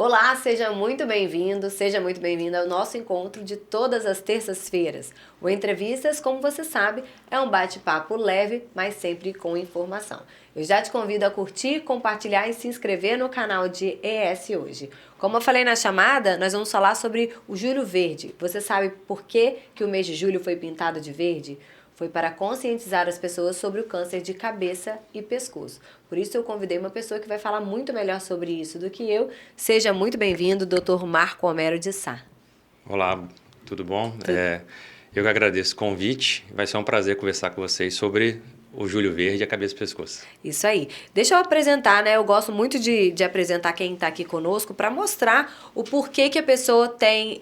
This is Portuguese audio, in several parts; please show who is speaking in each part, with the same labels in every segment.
Speaker 1: Olá, seja muito bem-vindo, seja muito bem-vinda ao nosso encontro de todas as terças-feiras. O Entrevistas, como você sabe, é um bate-papo leve, mas sempre com informação. Eu já te convido a curtir, compartilhar e se inscrever no canal de ES Hoje. Como eu falei na chamada, nós vamos falar sobre o Julho Verde. Você sabe por que o mês de julho foi pintado de verde? Foi para conscientizar as pessoas sobre o câncer de cabeça e pescoço. Por isso eu convidei uma pessoa que vai falar muito melhor sobre isso do que eu. Seja muito bem-vindo, Dr. Marco Homero de Sá.
Speaker 2: Olá, tudo bom? Eu que agradeço o convite. Vai ser um prazer conversar com vocês sobre o Julho Verde e a cabeça e o pescoço.
Speaker 1: Isso aí. Deixa eu apresentar, né? Eu gosto muito de apresentar quem está aqui conosco para mostrar o porquê que a pessoa tem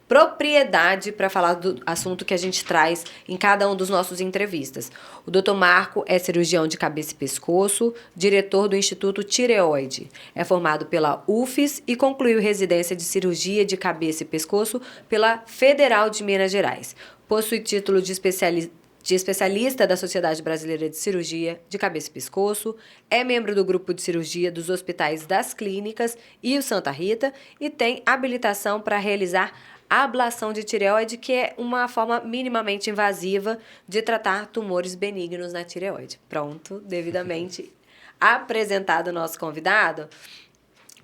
Speaker 1: propriedade para falar do assunto que a gente traz em cada um dos nossos entrevistas. O Dr. Marco é cirurgião de cabeça e pescoço, diretor do Instituto Tireoide. É formado pela UFES e concluiu residência de cirurgia de cabeça e pescoço pela Federal de Minas Gerais. Possui título de especialista da Sociedade Brasileira de Cirurgia de Cabeça e Pescoço, é membro do grupo de cirurgia dos hospitais das clínicas e o Santa Rita e tem habilitação para realizar a ablação de tireoide, que é uma forma minimamente invasiva de tratar tumores benignos na tireoide. Pronto, devidamente apresentado o nosso convidado.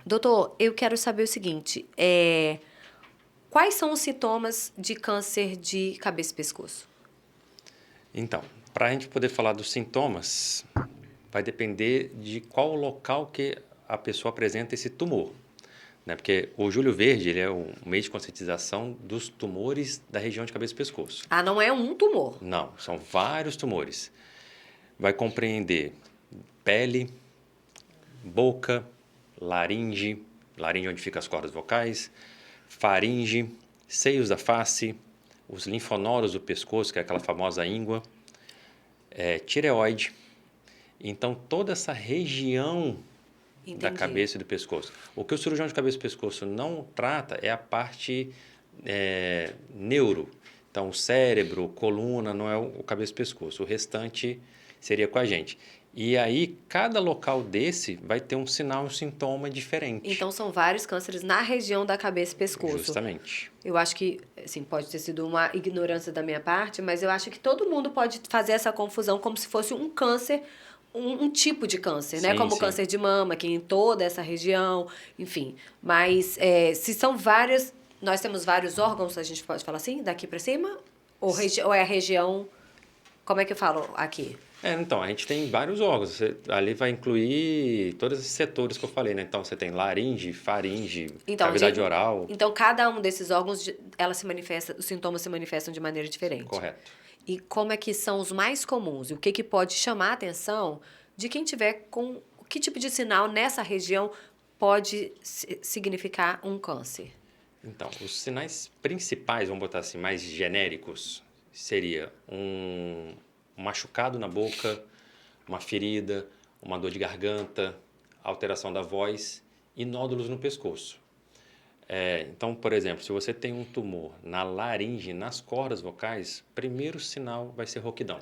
Speaker 1: Doutor, eu quero saber o seguinte, quais são os sintomas de câncer de cabeça e pescoço?
Speaker 2: Então, para a gente poder falar dos sintomas, vai depender de qual local que a pessoa apresenta esse tumor. Né? Porque o Julho Verde ele é um mês de conscientização dos tumores da região de cabeça e pescoço.
Speaker 1: Ah, não é um tumor?
Speaker 2: Não, são vários tumores. Vai compreender pele, boca, laringe onde ficam as cordas vocais, faringe, seios da face, os linfonodos do pescoço, que é aquela famosa íngua, tireoide. Então, toda essa região da cabeça e do pescoço. O que o cirurgião de cabeça e pescoço não trata é a parte neuro. Então, o cérebro, coluna, não é o cabeça e pescoço. O restante seria com a gente. E aí, cada local desse vai ter um sinal, um sintoma diferente.
Speaker 1: Então, são vários cânceres na região da cabeça e pescoço.
Speaker 2: Justamente.
Speaker 1: Eu acho que, assim, pode ter sido uma ignorância da minha parte, mas eu acho que todo mundo pode fazer essa confusão como se fosse um câncer, um tipo de câncer,
Speaker 2: Sim,
Speaker 1: né? Como o
Speaker 2: sim.
Speaker 1: câncer de mama, que em toda essa região, enfim. Mas se são vários, nós temos vários órgãos, a gente pode falar assim, daqui para cima? Ou é a região, como é que eu falo aqui?
Speaker 2: Então, a gente tem vários órgãos. Ali vai incluir todos esses setores que eu falei, né? Então, você tem laringe, faringe, cavidade oral.
Speaker 1: Então, cada um desses órgãos, ela se manifesta, os sintomas se manifestam de maneira diferente.
Speaker 2: Correto.
Speaker 1: E como é que são os mais comuns? E o que pode chamar a atenção de quem tiver com... Que tipo de sinal nessa região pode significar um câncer?
Speaker 2: Então, os sinais principais, vamos botar assim, mais genéricos, seria um machucado na boca, uma ferida, uma dor de garganta, alteração da voz e nódulos no pescoço. Então, por exemplo, se você tem um tumor na laringe, nas cordas vocais, primeiro sinal vai ser rouquidão.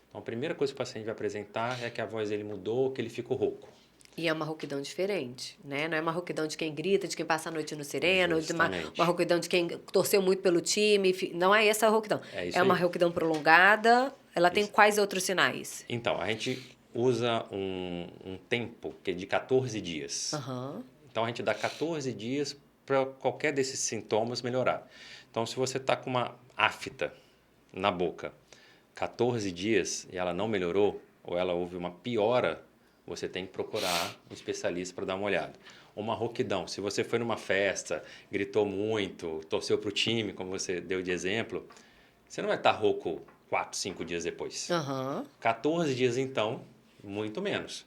Speaker 2: Então, a primeira coisa que o paciente vai apresentar é que a voz dele mudou, que ele ficou rouco.
Speaker 1: E é uma rouquidão diferente, né? Não é uma rouquidão de quem grita, de quem passa a noite no sereno,
Speaker 2: Justamente.
Speaker 1: uma rouquidão de quem torceu muito pelo time. Não é essa a rouquidão.
Speaker 2: É
Speaker 1: uma
Speaker 2: aí.
Speaker 1: rouquidão prolongada. Ela tem quais outros sinais?
Speaker 2: Então, a gente usa um tempo que é de 14 dias.
Speaker 1: Uhum.
Speaker 2: Então, a gente dá 14 dias para qualquer desses sintomas melhorar. Então, se você está com uma afta na boca, 14 dias e ela não melhorou, ou ela houve uma piora, você tem que procurar um especialista para dar uma olhada. Uma rouquidão, se você foi numa festa, gritou muito, torceu para o time, como você deu de exemplo, você não vai estar rouco 4, 5 dias depois. 14 dias, então, muito menos.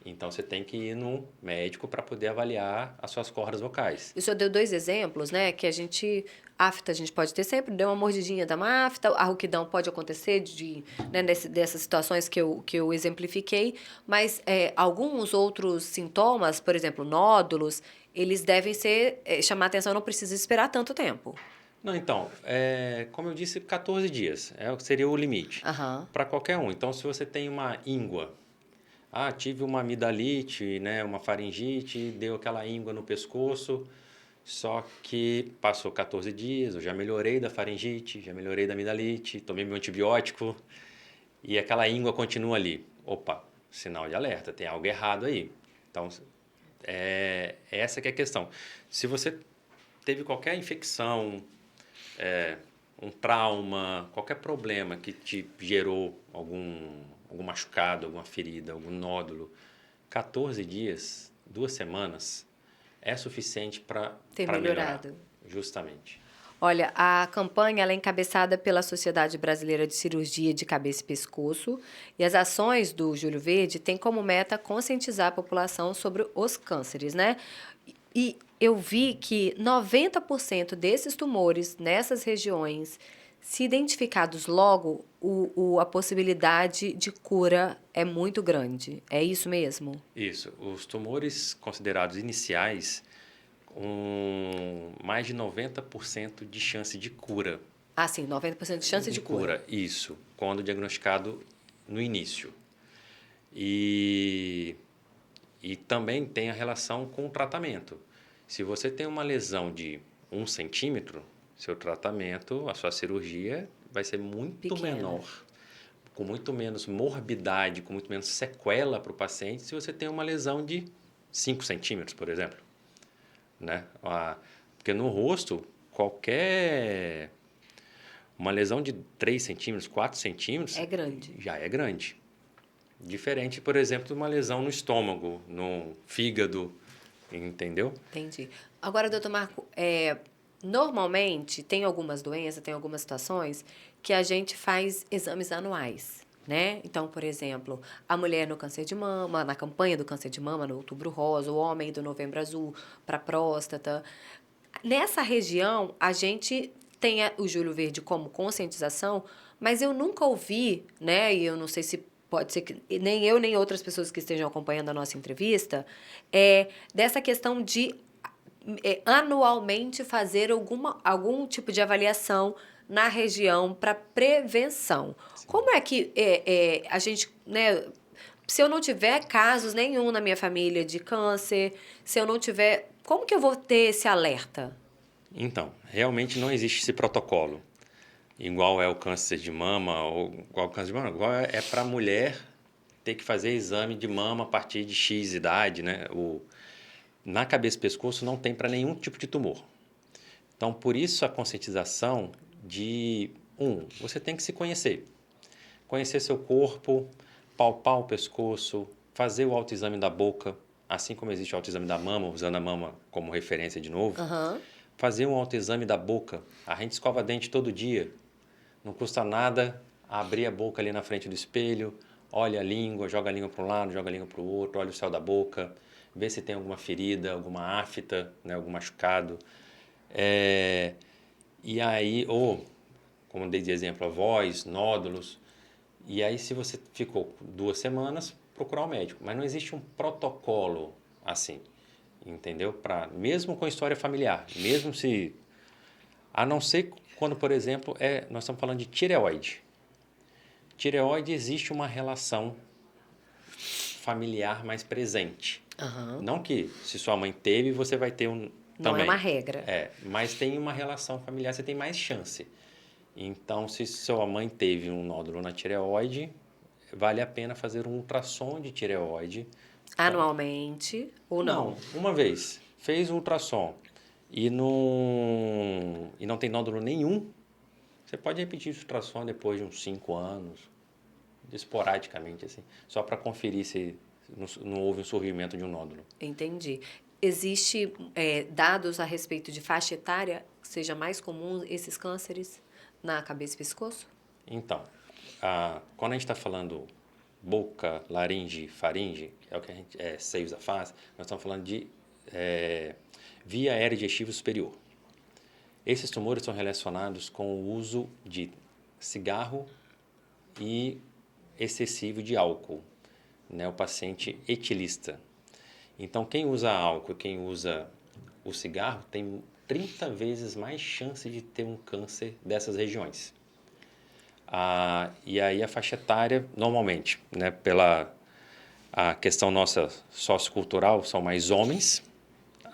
Speaker 2: Então, você tem que ir no médico para poder avaliar as suas cordas vocais.
Speaker 1: O senhor deu 2 exemplos, né? Que afta a gente pode ter sempre, deu uma mordidinha da uma afta, a rouquidão pode acontecer dessas situações que eu exemplifiquei, mas alguns outros sintomas, por exemplo, nódulos, eles devem chamar atenção, não precisa esperar tanto tempo.
Speaker 2: Não, então, como eu disse, 14 dias seria o limite para qualquer um. Então, se você tem uma íngua, Ah, tive uma amidalite, né, uma faringite, deu aquela íngua no pescoço, só que passou 14 dias, eu já melhorei da faringite, já melhorei da amidalite, tomei meu antibiótico e aquela íngua continua ali. Opa, sinal de alerta, tem algo errado aí. Então, essa que é a questão. Se você teve qualquer infecção, um trauma, qualquer problema que te gerou algum machucado, alguma ferida, algum nódulo, 14 dias, 2 semanas, é suficiente
Speaker 1: Ter
Speaker 2: para melhorar,
Speaker 1: melhorado.
Speaker 2: justamente.
Speaker 1: Olha, a campanha ela é encabeçada pela Sociedade Brasileira de Cirurgia de Cabeça e Pescoço e as ações do Júlio Verde têm como meta conscientizar a população sobre os cânceres, né? E eu vi que 90% desses tumores nessas regiões, se identificados logo, a possibilidade de cura é muito grande. É isso mesmo?
Speaker 2: Isso, os tumores considerados iniciais, mais de 90% de chance de cura.
Speaker 1: Ah, sim, 90% de chance de cura.
Speaker 2: Isso, quando diagnosticado no início. E, e também tem a relação com o tratamento. Se você tem uma lesão de 1 centímetro, seu tratamento, a sua cirurgia vai ser muito
Speaker 1: Pequena.
Speaker 2: menor, com muito menos morbidade, com muito menos sequela para o paciente, se você tem uma lesão de 5 centímetros, por exemplo. Né? Porque no rosto, qualquer uma lesão de 3 centímetros, 4 centímetros,
Speaker 1: É grande.
Speaker 2: já é grande. Diferente, por exemplo, de uma lesão no estômago, no fígado, entendeu?
Speaker 1: Entendi. Agora, doutor Marco, normalmente tem algumas doenças, tem algumas situações que a gente faz exames anuais, né? Então, por exemplo, a mulher no câncer de mama, na campanha do câncer de mama, no Outubro Rosa, o homem do Novembro Azul para próstata. Nessa região, a gente tem o Júlio Verde como conscientização, mas eu nunca ouvi, né? E eu não sei se pode ser que nem eu nem outras pessoas que estejam acompanhando a nossa entrevista, dessa questão de anualmente fazer algum tipo de avaliação na região para prevenção.
Speaker 2: Sim.
Speaker 1: Como é que a gente, né? Se eu não tiver casos nenhum na minha família de câncer, se eu não tiver, como que eu vou ter esse alerta?
Speaker 2: Então, realmente não existe esse protocolo. Igual é o câncer de mama, ou igual o câncer de mama, igual é para a mulher ter que fazer exame de mama a partir de X idade, né? Na cabeça e pescoço não tem para nenhum tipo de tumor. Então, por isso a conscientização de, você tem que se conhecer. Conhecer seu corpo, palpar o pescoço, fazer o autoexame da boca, assim como existe o autoexame da mama, usando a mama como referência de novo.
Speaker 1: Aham.
Speaker 2: Fazer um autoexame da boca. A gente escova dente todo dia. Não custa nada abrir a boca ali na frente do espelho, olha a língua, joga a língua para um lado, joga a língua para o outro, olha o céu da boca, vê se tem alguma ferida, alguma afta, né, algum machucado. E aí, ou, como dei de exemplo, a voz, nódulos. E aí, se você ficou 2 semanas, procurar um médico. Mas não existe um protocolo assim, entendeu? Mesmo com história familiar, mesmo se... A não ser quando, por exemplo, nós estamos falando de tireoide. Tireoide existe uma relação familiar mais presente.
Speaker 1: Aham.
Speaker 2: Não que se sua mãe teve, você vai ter um
Speaker 1: Não é
Speaker 2: também.
Speaker 1: uma regra.
Speaker 2: Mas tem uma relação familiar, você tem mais chance. Então, se sua mãe teve um nódulo na tireoide, vale a pena fazer um ultrassom de tireoide.
Speaker 1: Anualmente ou não?
Speaker 2: Não, uma vez. Fez o ultrassom e não tem nódulo nenhum, você pode repetir esse ultrassom depois de uns 5 anos, esporadicamente, assim, só para conferir se não houve um surgimento de um nódulo.
Speaker 1: Entendi. Existe dados a respeito de faixa etária que seja mais comum esses cânceres na cabeça e pescoço?
Speaker 2: Então, quando a gente está falando boca, laringe, faringe, é o que a gente seios da face, nós estamos falando de via aérea digestiva superior. Esses tumores são relacionados com o uso de cigarro e excessivo de álcool, né? O paciente etilista. Então, quem usa álcool, quem usa o cigarro, tem 30 vezes mais chance de ter um câncer dessas regiões. E aí a faixa etária, normalmente, né, A questão nossa sociocultural são mais homens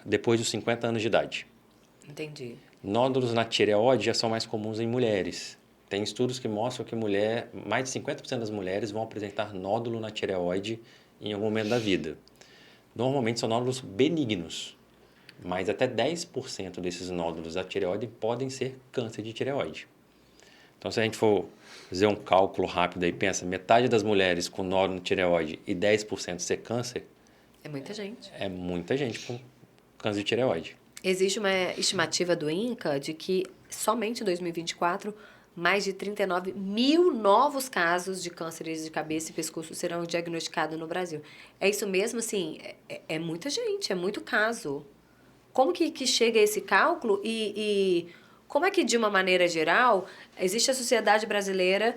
Speaker 2: depois dos 50 anos de idade.
Speaker 1: Entendi.
Speaker 2: Nódulos na tireoide já são mais comuns em mulheres. Tem estudos que mostram que mais de 50% das mulheres vão apresentar nódulo na tireoide em algum momento da vida. Normalmente são nódulos benignos, mas até 10% desses nódulos da tireoide podem ser câncer de tireoide. Então, se a gente for fazer um cálculo rápido aí, pensa, metade das mulheres com nódulo na tireoide e 10% ser câncer,
Speaker 1: É muita gente.
Speaker 2: é muita gente com câncer de tireoide.
Speaker 1: Existe uma estimativa do INCA de que somente em 2024, mais de 39 mil novos casos de cânceres de cabeça e pescoço serão diagnosticados no Brasil. É isso mesmo? Assim, é muita gente, é muito caso. Como que chega a esse cálculo e como é que, de uma maneira geral, existe a Sociedade Brasileira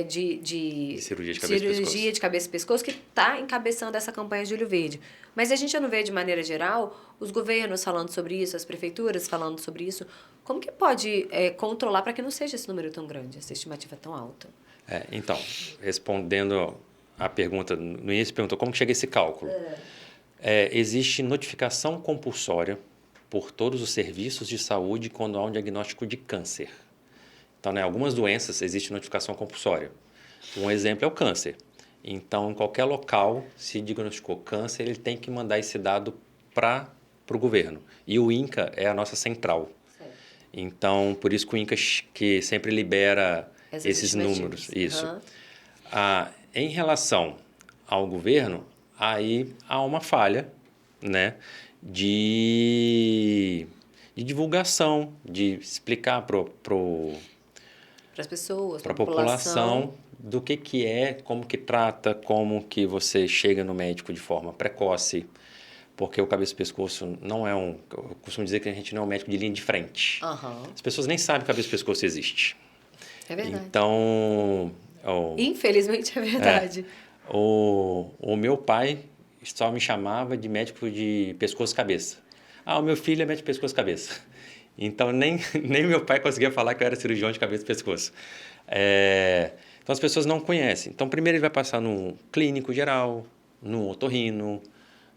Speaker 1: de
Speaker 2: Cirurgia de cabeça e pescoço.
Speaker 1: cirurgia de cabeça e pescoço que está encabeçando essa campanha Julho Verde. Mas a gente não vê, de maneira geral, os governos falando sobre isso, as prefeituras falando sobre isso. Como que pode controlar para que não seja esse número tão grande, essa estimativa tão alta?
Speaker 2: Então, respondendo a pergunta, no início perguntou como que chega esse cálculo. Existe notificação compulsória por todos os serviços de saúde quando há um diagnóstico de câncer. Então, algumas doenças existe notificação compulsória. Um exemplo é o câncer. Então, em qualquer local, se diagnosticou câncer, ele tem que mandar esse dado para o governo. E o INCA é a nossa central. Certo. Então, por isso que o INCA que sempre libera esses números. Isso. Uhum. Em relação ao governo, aí há uma falha, né, de divulgação, de explicar para
Speaker 1: as pessoas,
Speaker 2: para a população do que é, como que trata, como que você chega no médico de forma precoce, porque o cabeça e pescoço não é eu costumo dizer que a gente não é um médico de linha de frente.
Speaker 1: Uhum.
Speaker 2: As pessoas nem sabem que cabeça e pescoço existe.
Speaker 1: É verdade.
Speaker 2: Então...
Speaker 1: Infelizmente é verdade.
Speaker 2: O meu pai só me chamava de médico de pescoço-cabeça. O meu filho é médico de pescoço-cabeça. Então, nem meu pai conseguia falar que eu era cirurgião de cabeça e pescoço. Então, as pessoas não conhecem. Então, primeiro ele vai passar num clínico geral, num otorrino,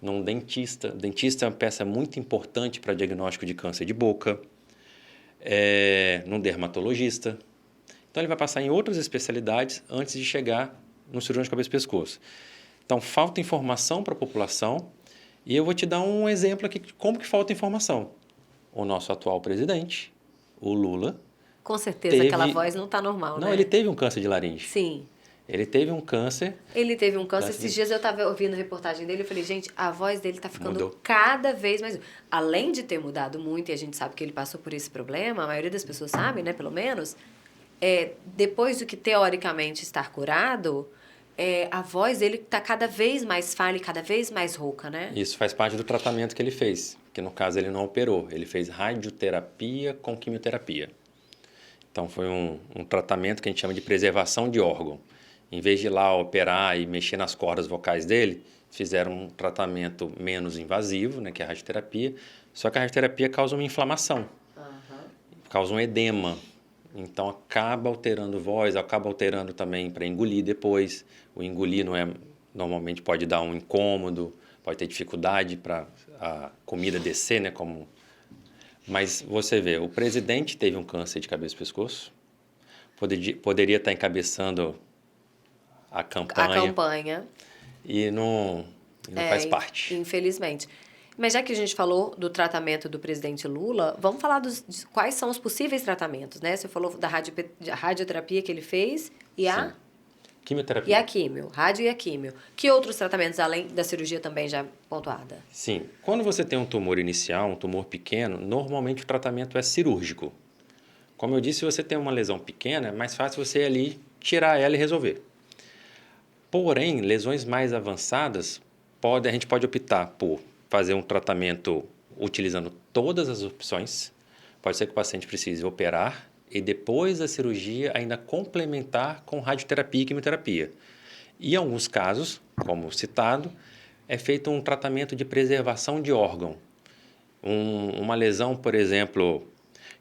Speaker 2: num dentista. Dentista é uma peça muito importante para diagnóstico de câncer de boca. Num dermatologista. Então, ele vai passar em outras especialidades antes de chegar no cirurgião de cabeça e pescoço. Então, falta informação para a população. E eu vou te dar um exemplo aqui de como que falta informação. O nosso atual presidente, o Lula...
Speaker 1: Com certeza aquela voz não está normal, né?
Speaker 2: Não, ele teve um câncer de laringe.
Speaker 1: Sim.
Speaker 2: Ele teve um câncer...
Speaker 1: Esses dias eu estava ouvindo a reportagem dele e falei, gente, a voz dele está ficando cada vez mais... Além de ter mudado muito, e a gente sabe que ele passou por esse problema, a maioria das pessoas sabe, né, pelo menos, depois do que teoricamente estar curado... a voz dele está cada vez mais falha e cada vez mais rouca, né?
Speaker 2: Isso faz parte do tratamento que ele fez, que no caso ele não operou, ele fez radioterapia com quimioterapia. Então foi um tratamento que a gente chama de preservação de órgão. Em vez de ir lá operar e mexer nas cordas vocais dele, fizeram um tratamento menos invasivo, né, que é a radioterapia, só que a radioterapia causa uma inflamação, causa um edema. Então, acaba alterando voz, acaba alterando também para engolir depois. O engolir normalmente pode dar um incômodo, pode ter dificuldade para a comida descer, né? Mas você vê, o presidente teve um câncer de cabeça e pescoço, poderia estar encabeçando a campanha. E não faz parte.
Speaker 1: Infelizmente. Mas já que a gente falou do tratamento do presidente Lula, vamos falar de quais são os possíveis tratamentos, né? Você falou da radioterapia que ele fez e a...
Speaker 2: Quimioterapia.
Speaker 1: E a químio, rádio e a químio. Que outros tratamentos, além da cirurgia também já pontuada?
Speaker 2: Sim. Quando você tem um tumor inicial, um tumor pequeno, normalmente o tratamento é cirúrgico. Como eu disse, se você tem uma lesão pequena, é mais fácil você ali tirar ela e resolver. Porém, lesões mais avançadas, a gente pode optar por fazer um tratamento utilizando todas as opções. Pode ser que o paciente precise operar e depois da cirurgia ainda complementar com radioterapia e quimioterapia. E em alguns casos, como citado, é feito um tratamento de preservação de órgão. Uma lesão, por exemplo,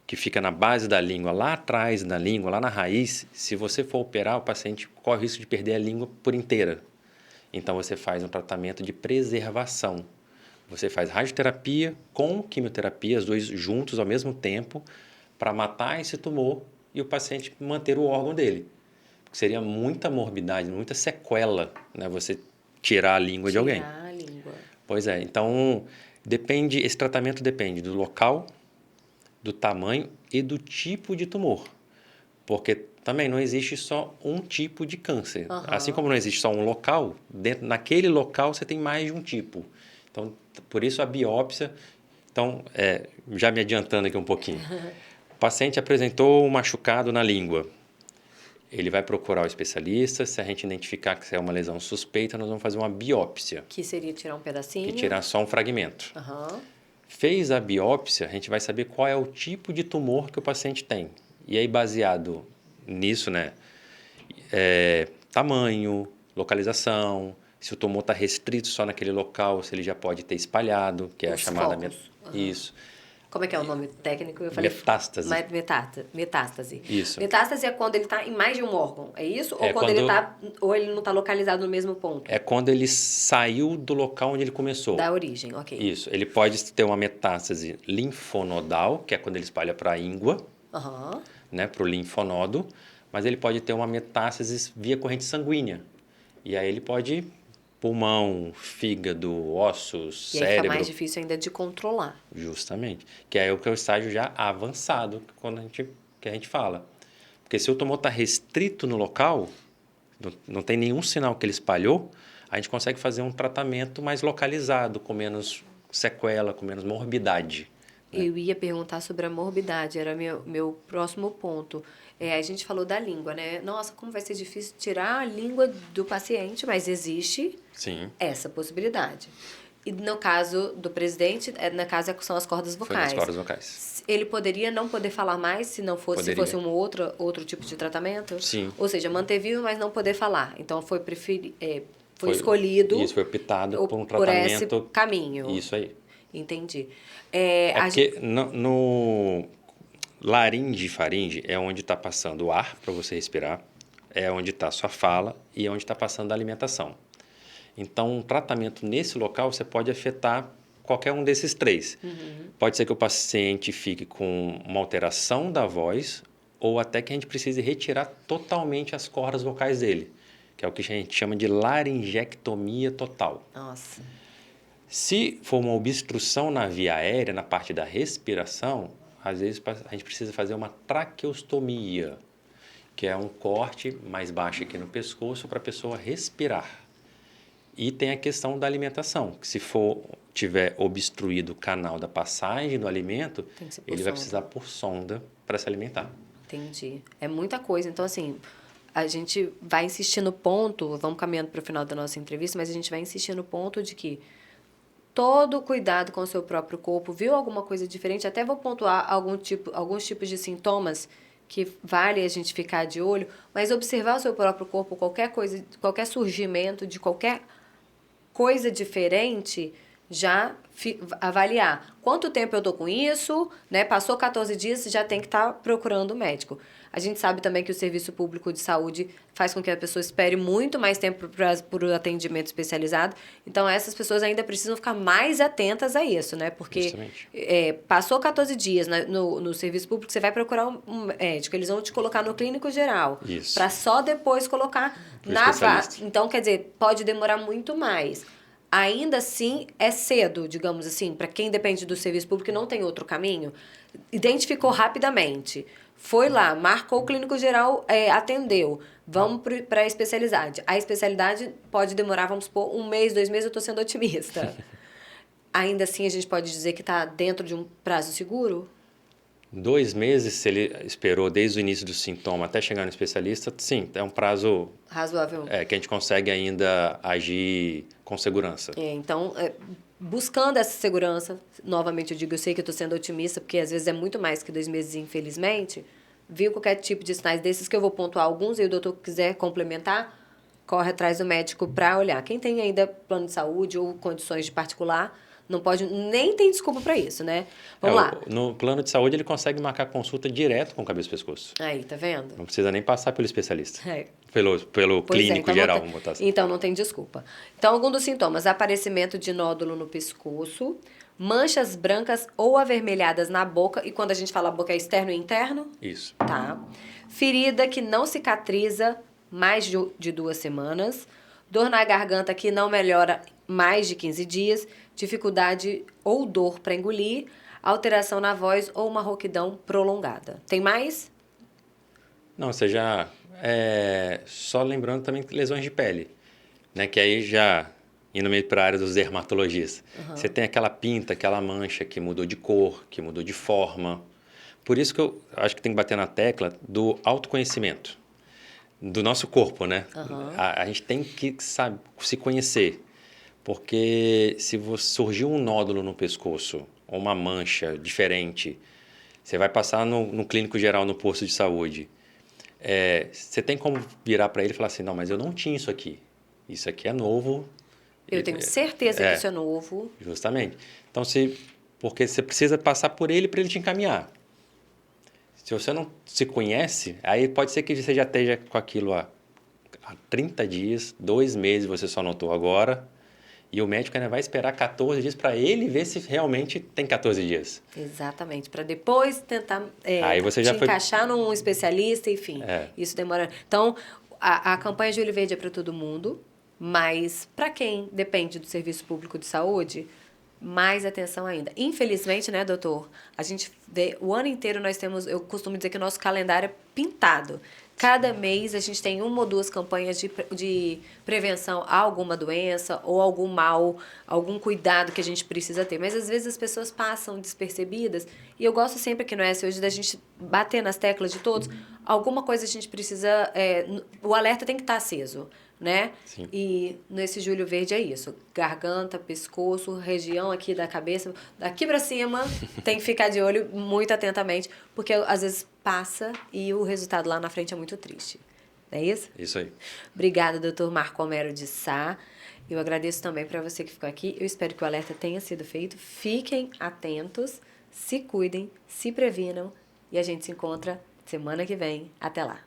Speaker 2: que fica na base da língua, lá atrás da língua, lá na raiz, se você for operar, o paciente corre o risco de perder a língua por inteira. Então, você faz um tratamento de preservação. Você faz radioterapia com quimioterapia, as dois juntos ao mesmo tempo, para matar esse tumor e o paciente manter o órgão dele. Porque seria muita morbidade, muita sequela, né? Você tirar a língua de alguém.
Speaker 1: Tirar a língua.
Speaker 2: Pois é, então esse tratamento depende do local, do tamanho e do tipo de tumor. Porque também não existe só um tipo de câncer. Assim como não existe só um local, naquele local você tem mais de um tipo. Então, por isso a biópsia. Então, já me adiantando aqui um pouquinho. O paciente apresentou um machucado na língua. Ele vai procurar o especialista. Se a gente identificar que é uma lesão suspeita, nós vamos fazer uma biópsia.
Speaker 1: Que seria tirar um pedacinho?
Speaker 2: E tirar só um fragmento.
Speaker 1: Uhum.
Speaker 2: Fez a biópsia, a gente vai saber qual é o tipo de tumor que o paciente tem. E aí, baseado nisso, né? Tamanho, localização, se o tumor está restrito só naquele local, se ele já pode ter espalhado, que é a chamada... Isso.
Speaker 1: Como é que é o nome técnico? Eu falei
Speaker 2: metástase.
Speaker 1: Metástase.
Speaker 2: Isso.
Speaker 1: Metástase é quando ele está em mais de um órgão, é isso? Ou ou ele não está localizado no mesmo ponto?
Speaker 2: É quando ele saiu do local onde ele começou.
Speaker 1: Da origem, ok.
Speaker 2: Isso. Ele pode ter uma metástase linfonodal, que é quando ele espalha para a íngua, né, para o linfonodo, mas ele pode ter uma metástase via corrente sanguínea. E aí ele pode pulmão, fígado, ossos,
Speaker 1: cérebro. E aí
Speaker 2: cérebro.
Speaker 1: fica mais difícil ainda de controlar.
Speaker 2: Justamente. Que é o estágio já avançado que a gente fala. Porque se o tumor está restrito no local, não tem nenhum sinal que ele espalhou, a gente consegue fazer um tratamento mais localizado, com menos sequela, com menos morbidade.
Speaker 1: Eu ia perguntar sobre a morbidade, era meu próximo ponto. A gente falou da língua, né? Nossa, como vai ser difícil tirar a língua do paciente, mas existe essa possibilidade. E no caso do presidente, são as cordas vocais.
Speaker 2: Foi nas cordas vocais.
Speaker 1: Ele poderia não poder falar mais se fosse outro tipo de tratamento?
Speaker 2: Sim.
Speaker 1: Ou seja, manter vivo, mas não poder falar. Então, foi escolhido...
Speaker 2: Isso, foi optado por um tratamento...
Speaker 1: Por esse caminho.
Speaker 2: Isso aí.
Speaker 1: Entendi.
Speaker 2: Porque no laringe e faringe é onde está passando o ar para você respirar, é onde está a sua fala e é onde está passando a alimentação. Então, um tratamento nesse local, você pode afetar qualquer um desses três. Pode ser que o paciente fique com uma alteração da voz ou até que a gente precise retirar totalmente as cordas vocais dele, que é o que a gente chama de laringectomia total.
Speaker 1: Nossa.
Speaker 2: Se for uma obstrução na via aérea, na parte da respiração, às vezes a gente precisa fazer uma traqueostomia, que é um corte mais baixo aqui no pescoço para a pessoa respirar. E tem a questão da alimentação, que se tiver obstruído o canal da passagem do alimento, ele vai precisar por sonda para se alimentar.
Speaker 1: Entendi. É muita coisa. Então, assim, a gente vai insistir no ponto, vamos caminhando para o final da nossa entrevista, mas a gente vai insistir no ponto de que todo cuidado com o seu próprio corpo, viu alguma coisa diferente, até vou pontuar alguns tipos de sintomas que vale a gente ficar de olho, mas observar o seu próprio corpo, qualquer coisa, qualquer surgimento de qualquer coisa diferente, já avaliar quanto tempo eu tô com isso, né? Passou 14 dias, já tem que estar procurando o médico. A gente sabe também que o serviço público de saúde faz com que a pessoa espere muito mais tempo por atendimento especializado. Então, essas pessoas ainda precisam ficar mais atentas a isso, né? Porque passou 14 dias no serviço público, você vai procurar um médico, eles vão te colocar no clínico geral, para só depois colocar na vaga. Então, quer dizer, pode demorar muito mais. Ainda assim, é cedo, digamos assim, para quem depende do serviço público e não tem outro caminho, identificou rapidamente, foi lá, marcou o clínico geral, atendeu, vamos para a especialidade. A especialidade pode demorar, vamos supor, 1 mês, 2 meses, eu estou sendo otimista. Ainda assim, a gente pode dizer que está dentro de um prazo seguro?
Speaker 2: 2 meses, se ele esperou desde o início do sintoma até chegar no especialista, sim, é um prazo
Speaker 1: razoável.
Speaker 2: Que a gente consegue ainda agir com segurança.
Speaker 1: Então, buscando essa segurança, novamente eu digo, eu sei que eu estou sendo otimista, porque às vezes é muito mais que 2 meses, infelizmente, viu qualquer tipo de sinais desses, que eu vou pontuar alguns, e o doutor quiser complementar, corre atrás do médico para olhar. Quem tem ainda plano de saúde ou condições de particular, Não pode, nem tem desculpa para isso, né? Vamos lá.
Speaker 2: No plano de saúde, ele consegue marcar consulta direto com cabeça e pescoço.
Speaker 1: Aí, tá vendo?
Speaker 2: Não precisa nem passar pelo especialista.
Speaker 1: É.
Speaker 2: Pelo
Speaker 1: Pois
Speaker 2: clínico
Speaker 1: então
Speaker 2: geral,
Speaker 1: não tem,
Speaker 2: vamos botar assim.
Speaker 1: então não tem desculpa. Então, alguns dos sintomas: aparecimento de nódulo no pescoço, manchas brancas ou avermelhadas na boca, e quando a gente fala boca é externo e interno,
Speaker 2: Isso.
Speaker 1: tá? Ferida que não cicatriza mais de 2 semanas, dor na garganta que não melhora mais de 15 dias, dificuldade ou dor para engolir, alteração na voz ou uma rouquidão prolongada. Tem mais?
Speaker 2: Não, você já... só lembrando também lesões de pele, né? Que aí já, indo meio para a área dos dermatologistas, você tem aquela pinta, aquela mancha que mudou de cor, que mudou de forma. Por isso que eu acho que tem que bater na tecla do autoconhecimento do nosso corpo, né? A gente tem que, sabe, se conhecer. Porque se surgiu um nódulo no pescoço, ou uma mancha diferente, você vai passar no clínico geral, no posto de saúde. Você tem como virar para ele e falar assim, não, mas eu não tinha isso aqui. Isso aqui é novo.
Speaker 1: Eu tenho certeza que isso é novo.
Speaker 2: Justamente. Então, porque você precisa passar por ele para ele te encaminhar. Se você não se conhece, aí pode ser que você já esteja com aquilo há 30 dias, 2 meses você só notou agora, e o médico ainda vai esperar 14 dias para ele ver se realmente tem 14 dias.
Speaker 1: Exatamente, para depois tentar
Speaker 2: aí você já
Speaker 1: encaixar num especialista, enfim. Isso demora. Então, a campanha Julho Verde é para todo mundo, mas para quem depende do serviço público de saúde, mais atenção ainda. Infelizmente, né, doutor? A gente vê, o ano inteiro nós temos, eu costumo dizer que o nosso calendário é pintado. Cada mês a gente tem 1 ou 2 campanhas de prevenção a alguma doença ou algum mal, algum cuidado que a gente precisa ter. Mas às vezes as pessoas passam despercebidas e eu gosto sempre aqui no hoje da gente bater nas teclas de todos. Alguma coisa a gente precisa, o alerta tem que estar aceso, né?
Speaker 2: Sim.
Speaker 1: E nesse Julho Verde é isso. Garganta, pescoço, região aqui da cabeça, daqui para cima, tem que ficar de olho muito atentamente, porque às vezes passa e o resultado lá na frente é muito triste. Não é isso?
Speaker 2: Isso aí.
Speaker 1: Obrigada, doutor Marco Homero de Sá. Eu agradeço também para você que ficou aqui. Eu espero que o alerta tenha sido feito. Fiquem atentos, se cuidem, se previnam e a gente se encontra semana que vem. Até lá.